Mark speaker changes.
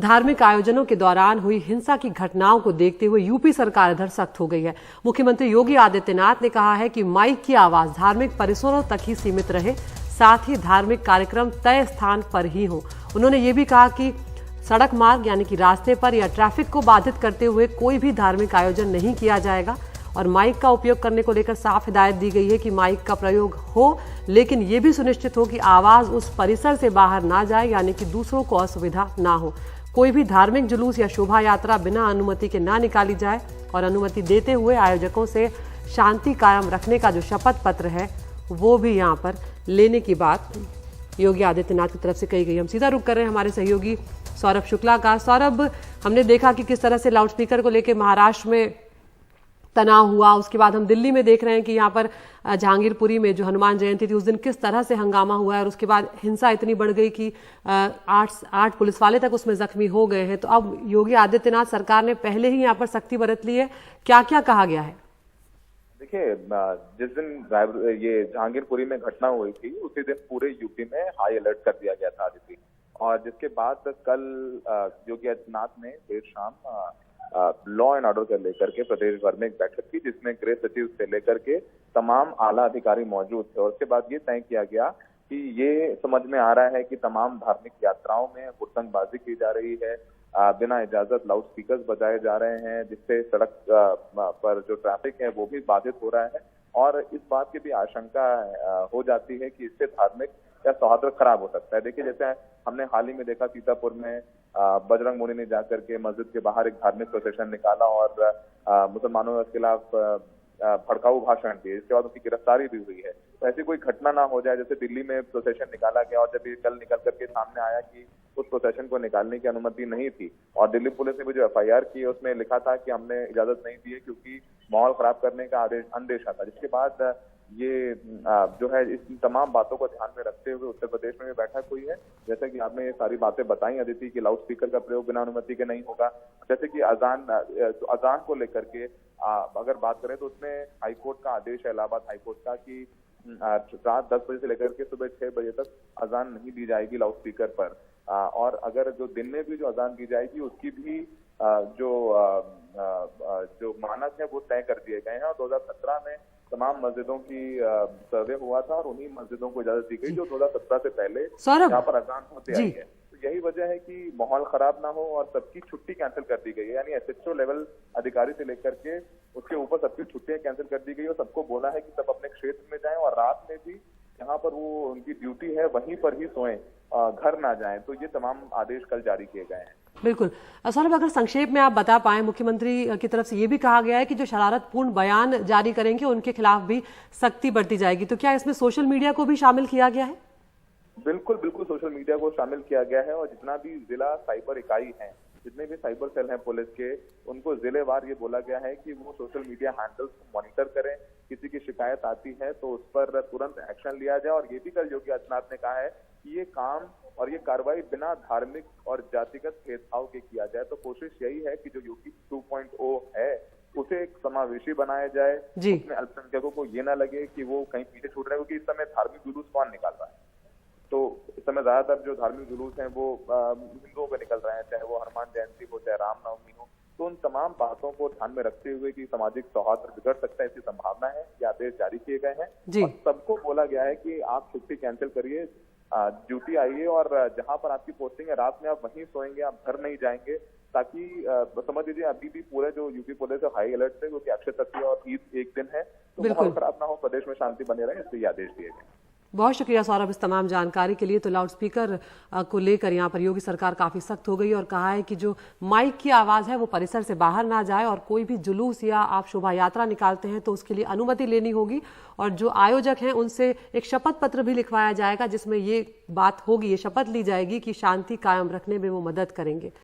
Speaker 1: धार्मिक आयोजनों के दौरान हुई हिंसा की घटनाओं को देखते हुए यूपी सरकार इधर सख्त हो गई है। मुख्यमंत्री योगी आदित्यनाथ ने कहा है कि माइक की आवाज धार्मिक परिसरों तक ही सीमित रहे, साथ ही धार्मिक कार्यक्रम तय स्थान पर ही हो। उन्होंने ये भी कहा कि सड़क मार्ग यानी कि रास्ते पर या ट्रैफिक को बाधित करते हुए कोई भी धार्मिक आयोजन नहीं किया जाएगा और माइक का उपयोग करने को लेकर साफ हिदायत दी गई है कि माइक का प्रयोग हो, लेकिन ये भी सुनिश्चित हो कि आवाज उस परिसर से बाहर ना जाए, यानी कि दूसरों को असुविधा ना हो। कोई भी धार्मिक जुलूस या शोभा यात्रा बिना अनुमति के ना निकाली जाए और अनुमति देते हुए आयोजकों से शांति कायम रखने का जो शपथ पत्र है वो भी यहाँ पर लेने की बात योगी आदित्यनाथ की तरफ से कही गई। हम सीधा रुख कर रहे हैं हमारे सहयोगी सौरभ शुक्ला का। सौरभ, हमने देखा कि किस तरह से लाउडस्पीकर को लेकर महाराष्ट्र में तनाव हुआ, उसके बाद हम दिल्ली में देख रहे हैं कि यहाँ पर जहांगीरपुरी में जो हनुमान जयंती थी उस दिन किस तरह से हंगामा हुआ है और उसके बाद हिंसा इतनी बढ़ गई कि आठ पुलिस वाले तक उसमें जख्मी हो गए हैं। तो अब योगी आदित्यनाथ सरकार ने पहले ही यहाँ पर सख्ती बरत ली है, क्या क्या कहा गया है?
Speaker 2: देखिए, जिस दिन ये जहांगीरपुरी में घटना हुई थी उसी दिन पूरे यूपी में हाई अलर्ट कर दिया गया था आदित्य, और जिसके बाद कल योगी आदित्यनाथ ने देर शाम लॉ एंड ऑर्डर को लेकर के प्रदेश भर में एक बैठक की, जिसमें गृह सचिव से लेकर के तमाम आला अधिकारी मौजूद थे। और उसके बाद ये तय किया गया कि ये समझ में आ रहा है कि तमाम धार्मिक यात्राओं में हुड़दंगबाजी की जा रही है, बिना इजाजत लाउड स्पीकर्स बजाए जा रहे हैं, जिससे सड़क पर जो ट्रैफिक है वो भी बाधित हो रहा है। और इस बात की भी आशंका हो जाती है कि इससे धार्मिक या सौहार्द खराब हो सकता है। देखिए, जैसे हमने हाल ही में देखा सीतापुर में बजरंग मुनि ने जाकर के मस्जिद के बाहर एक धार्मिक प्रोसेशन निकाला और मुसलमानों के खिलाफ भड़काऊ भाषण दिए, इसके बाद उनकी गिरफ्तारी भी हुई है। तो ऐसी कोई घटना ना हो जाए जैसे दिल्ली में प्रोसेशन निकाला गया और जब ये कल निकल करके सामने आया कि उस प्रोसेशन को निकालने की अनुमति नहीं थी और दिल्ली पुलिस ने भी जो FIR की उसमें लिखा था कि हमने इजाजत नहीं दी है क्योंकि माहौल खराब करने का अंदेशा था। जिसके बाद ये जो है इस तमाम बातों को ध्यान में रखते हुए उत्तर प्रदेश में भी बैठक हुई है। जैसे कि आपने ये सारी बातें बताई अदिति कि लाउड स्पीकर का प्रयोग बिना अनुमति के नहीं होगा। जैसे कि अजान को लेकर के अगर बात करें तो उसमें हाईकोर्ट का आदेश है, इलाहाबाद हाईकोर्ट का, कि रात 10 बजे से लेकर के सुबह 6 बजे तक अजान नहीं दी जाएगी लाउड स्पीकर पर। और अगर जो दिन में भी जो अजान दी जाएगी उसकी भी जो मानक है वो तय कर दिए गए हैं। और 2017 में तमाम मस्जिदों की सर्वे हुआ था और उन्हीं मस्जिदों को इजाजत दी गई जो 2017 से पहले यहाँ पर अजान होते आई है। तो यही वजह है कि माहौल खराब ना हो और सबकी छुट्टी कैंसिल कर दी गई है, यानी SHO लेवल अधिकारी से लेकर के उसके ऊपर सबकी छुट्टियां कैंसिल कर दी गई और सबको बोला है कि सब अपने क्षेत्र में जाएं और रात में भी जहाँ पर वो उनकी ड्यूटी है वहीं पर ही सोएं, घर ना जाएं। तो ये तमाम आदेश कल जारी किए गए हैं।
Speaker 1: बिल्कुल सौरभ, अगर संक्षेप में आप बता पाएं, मुख्यमंत्री की तरफ से ये भी कहा गया है कि जो शरारतपूर्ण बयान जारी करेंगे उनके खिलाफ भी सख्ती बरती जाएगी। तो क्या इसमें सोशल मीडिया को भी शामिल किया गया है?
Speaker 2: बिल्कुल बिल्कुल, सोशल मीडिया को शामिल किया गया है और जितना भी जिला साइबर इकाई है, जितने भी साइबर सेल हैं पुलिस के, उनको जिलेवार ये बोला गया है कि वो सोशल मीडिया हैंडल्स को मॉनिटर करें। किसी की शिकायत आती है तो उस पर तुरंत एक्शन लिया जाए। और ये भी कल योगी आदित्यनाथ ने कहा है कि ये काम और ये कार्रवाई बिना धार्मिक और जातिगत भेदभाव के किया जाए। तो कोशिश यही है कि जो यूपी 2.0 है उसे एक समावेशी बनाया जाए, उसमें अल्पसंख्यकों को ये ना लगे कि वो कहीं पीछे छूट रहे हैं, क्योंकि इस समय धार्मिक जुलूस कौन निकाल रहा है? तो इस समय ज्यादातर जो धार्मिक जुलूस हैं वो हिंदुओं पे निकल रहे हैं, चाहे वो हनुमान जयंती हो चाहे रामनवमी हो। तो उन तमाम बातों को ध्यान में रखते हुए कि सामाजिक सौहार्द बिगड़ सकता है इसकी संभावना है, ये आदेश जारी किए गए हैं। और सबको बोला गया है कि आप छुट्टी कैंसिल करिए, ड्यूटी आइए और जहां पर आपकी पोस्टिंग है रात में आप वहीं सोएंगे, आप घर नहीं जाएंगे, ताकि समझ लीजिए अभी भी पूरे जो यूपी पुलिस है हाई अलर्ट है, क्योंकि अक्षय तृतीया और ईद एक दिन है, तो माहौल खराब ना हो, प्रदेश में शांति बने रहे, इसलिए आदेश दिए गए।
Speaker 1: बहुत शुक्रिया सौरभ इस तमाम जानकारी के लिए। तो लाउड स्पीकर को लेकर यहाँ पर योगी सरकार काफी सख्त हो गई और कहा है कि जो माइक की आवाज है वो परिसर से बाहर ना जाए और कोई भी जुलूस या आप शोभा यात्रा निकालते हैं तो उसके लिए अनुमति लेनी होगी और जो आयोजक हैं उनसे एक शपथ पत्र भी लिखवाया जाएगा जिसमें ये बात होगी, ये शपथ ली जाएगी कि शांति कायम रखने में वो मदद करेंगे।